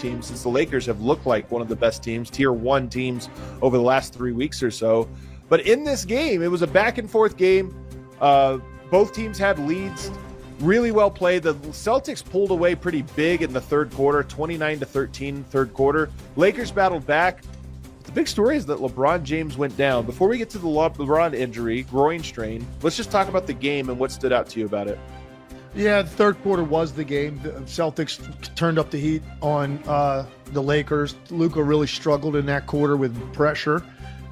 teams, since the Lakers have looked like one of the best teams, tier 1 teams over the last 3 weeks or so. But in this game, it was a back and forth game. Both teams had leads, really well played. The Celtics pulled away pretty big in the third quarter, 29-13 third quarter. Lakers battled back. The big story is that LeBron James went down. Before we get to the LeBron injury, groin strain, let's just talk about the game and what stood out to you about it. Yeah, the third quarter was the game. The Celtics turned up the heat on the Lakers. Luka really struggled in that quarter with pressure.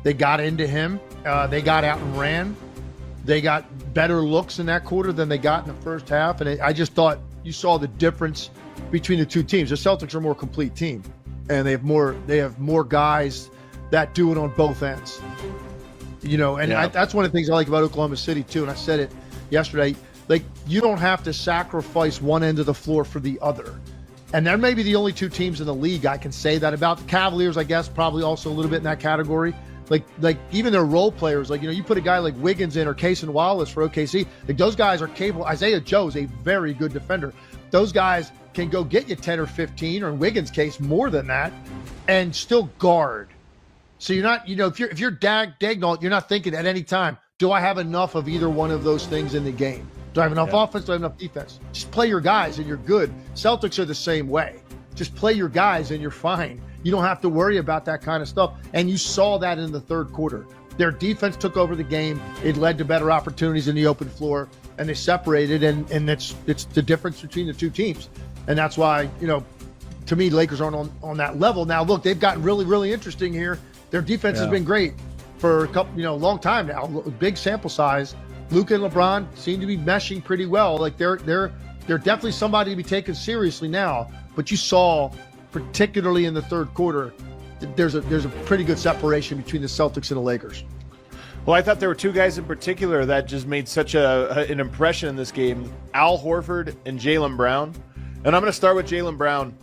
They got into him. They got out and ran. They got better looks in that quarter than they got in the first half. And I just thought you saw the difference between the two teams. The Celtics are a more complete team, and they have more guys that do it on both ends. That's one of the things I like about Oklahoma City too. And I said it yesterday. Like, you don't have to sacrifice one end of the floor for the other. And they're maybe the only two teams in the league I can say that about. The Cavaliers, I guess, probably also a little bit in that category. Like even their role players, you put a guy like Wiggins in or Cason Wallace for OKC, like those guys are capable. Isaiah Joe is a very good defender. Those guys can go get you 10 or 15, or in Wiggins' case, more than that, and still guard. So you're not, if you're Dagnall, you're not thinking at any time, do I have enough of either one of those things in the game? Do I have enough offense? Do I have enough defense? Just play your guys and you're good. Celtics are the same way. Just play your guys and you're fine. You don't have to worry about that kind of stuff. And you saw that in the third quarter. Their defense took over the game. It led to better opportunities in the open floor, and they separated, and it's the difference between the two teams. And that's why, to me, Lakers aren't on that level. Now, look, they've gotten really, really interesting here. Their defense has been great for a couple, long time now. Big sample size. Luka and LeBron seem to be meshing pretty well. Like they're definitely somebody to be taken seriously now. But you saw, particularly in the third quarter, there's a pretty good separation between the Celtics and the Lakers. Well, I thought there were two guys in particular that just made such an impression in this game: Al Horford and Jaylen Brown. And I'm going to start with Jaylen Brown.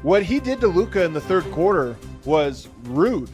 What he did to Luka in the third quarter was rude.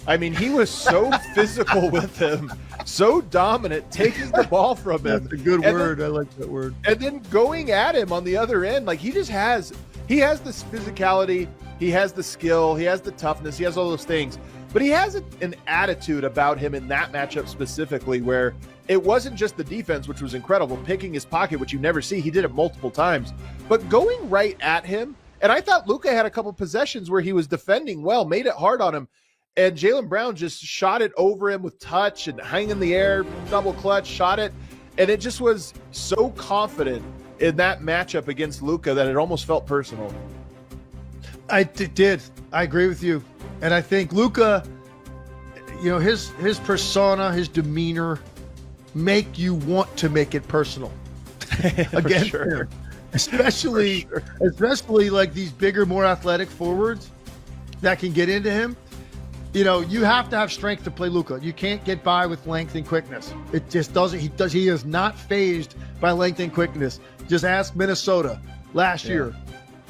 I mean, he was so physical with him, so dominant, taking the ball from him. That's a good word. I like that word. And then going at him on the other end, like he has this physicality, he has the skill, he has the toughness, he has all those things. But he has an attitude about him in that matchup specifically, where it wasn't just the defense, which was incredible, picking his pocket, which you never see. He did it multiple times. But going right at him, and I thought Luka had a couple possessions where he was defending well, made it hard on him. And Jaylen Brown just shot it over him with touch and hang in the air, double clutch, shot it. And it just was so confident in that matchup against Luka that it almost felt personal. It did. I agree with you. And I think Luka, his persona, his demeanor make you want to make it personal against him. Especially like these bigger, more athletic forwards that can get into him. You have to have strength to play Luka. You can't get by with length and quickness. It just doesn't. He is not fazed by length and quickness. Just ask Minnesota last year,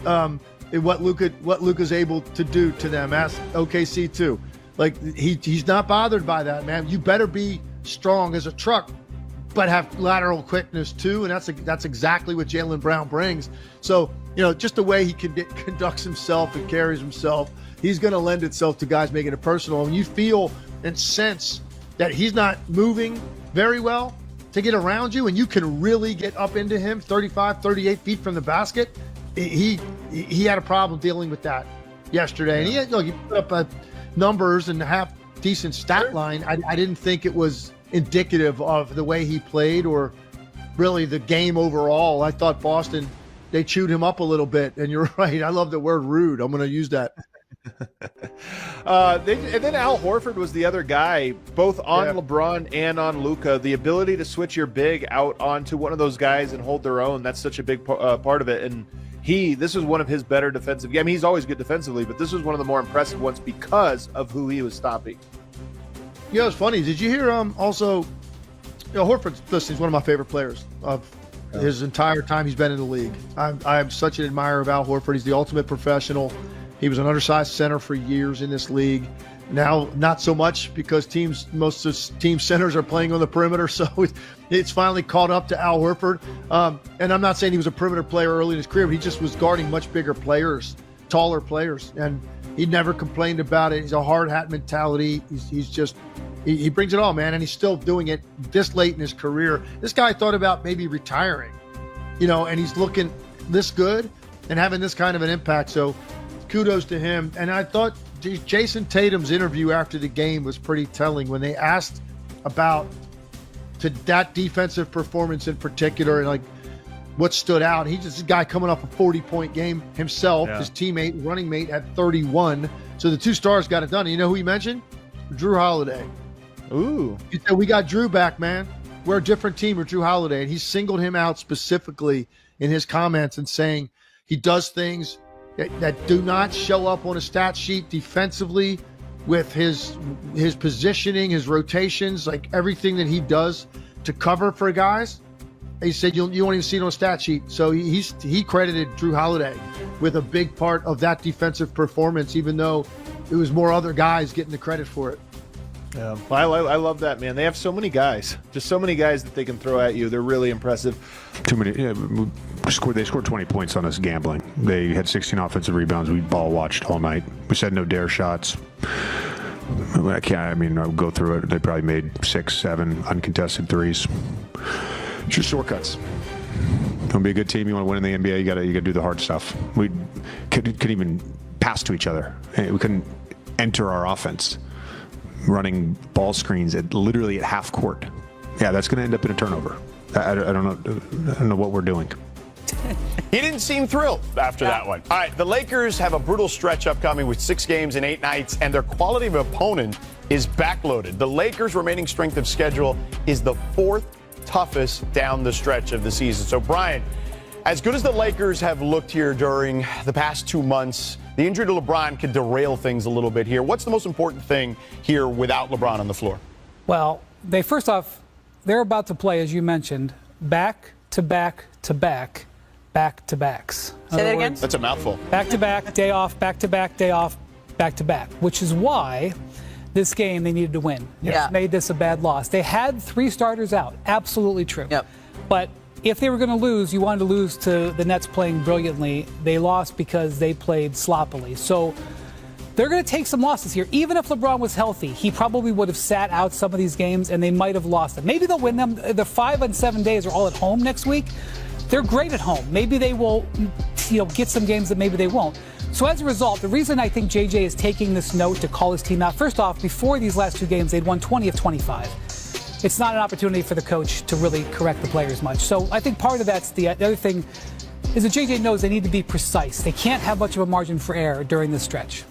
what Luka's able to do to them. Ask OKC too. Like he's not bothered by that, man. You better be strong as a truck, but have lateral quickness too, and that's exactly what Jaylen Brown brings. So just the way he conducts himself and carries himself, he's going to lend itself to guys making it personal. And you feel and sense that he's not moving very well to get around you, and you can really get up into him 35, 38 feet from the basket. He had a problem dealing with that yesterday. And he put up numbers and half decent stat line. I didn't think it was indicative of the way he played or really the game overall. I thought Boston, they chewed him up a little bit. And you're right. I love the word rude. I'm going to use that. And then Al Horford was the other guy, both on LeBron and on Luka. The ability to switch your big out onto one of those guys and hold their own, that's such a big part of it. And this was one of his better defensive. I mean, he's always good defensively, but this was one of the more impressive ones because of who he was stopping. It's funny. Did you hear also, Horford, listen, he's one of my favorite players of his entire time he's been in the league. I'm such an admirer of Al Horford. He's the ultimate professional. He was an undersized center for years in this league. Now, not so much because most of team centers are playing on the perimeter, so it's finally caught up to Al Horford. And I'm not saying he was a perimeter player early in his career, but he just was guarding much bigger players taller players, and he never complained about it. He's a hard hat mentality. He brings it all, man, and he's still doing it this late in his career. This guy thought about maybe retiring, and he's looking this good and having this kind of an impact. So kudos to him. And I thought Jason Tatum's interview after the game was pretty telling when they asked about that defensive performance in particular and like what stood out. He's just a guy coming off a 40-point game himself. Yeah. His teammate, running mate, had 31. So the two stars got it done. And you know who he mentioned? Drew Holiday. Ooh. He said, we got Drew back, man. We're a different team with Drew Holiday. And he singled him out specifically in his comments and saying he does things that do not show up on a stat sheet defensively with his positioning, his rotations, like everything that he does to cover for guys. He said you won't even see it on a stat sheet. So he credited Drew Holiday with a big part of that defensive performance, even though it was more other guys getting the credit for it. Yeah, I love that, man. They have so many guys, just so many guys that they can throw at you. They're really impressive. Too many. Yeah, they scored 20 points on us gambling. They had 16 offensive rebounds. We ball watched all night. We said no dare shots. I'll go through it. They probably made 6, 7 uncontested threes. Just shortcuts. You want to be a good team, you want to win in the NBA, you got to do the hard stuff. We couldn't even pass to each other. We couldn't enter our offense. Running ball screens literally at half court. Yeah, that's going to end up in a turnover. I don't know what we're doing. He didn't seem thrilled after that one. All right, the Lakers have a brutal stretch upcoming with 6 games in 8 nights, and their quality of opponent is backloaded. The Lakers' remaining strength of schedule is the 4th toughest down the stretch of the season. So, Brian, as good as the Lakers have looked here during the past 2 months, the injury to LeBron could derail things a little bit here. What's the most important thing here without LeBron on the floor? Well, they're about to play, as you mentioned, back-to-back-to-backs. Say that again? That's a mouthful. Back-to-back, day off, back-to-back, day off, back-to-back, which is why this game they needed to win. Yeah. Which made this a bad loss. They had 3 starters out. Absolutely true. Yep. But if they were going to lose, you wanted to lose to the Nets playing brilliantly. They lost because they played sloppily. So they're going to take some losses here. Even if LeBron was healthy, he probably would have sat out some of these games and they might have lost them. Maybe they'll win them. The 5 and 7 days are all at home next week. They're great at home. Maybe they will, get some games that maybe they won't. So as a result, the reason I think JJ is taking this note to call his team out, first off, before these last 2 games, they'd won 20 of 25. It's not an opportunity for the coach to really correct the players much. So I think part of that's the other thing is that JJ knows they need to be precise. They can't have much of a margin for error during this stretch.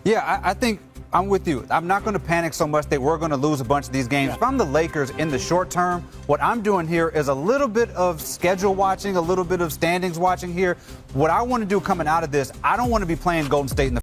Yeah, I think I'm with you. I'm not going to panic so much that we're going to lose a bunch of these games. Yeah. If I'm the Lakers in the short term, what I'm doing here is a little bit of schedule watching, a little bit of standings watching here. What I want to do coming out of this, I don't want to be playing Golden State in the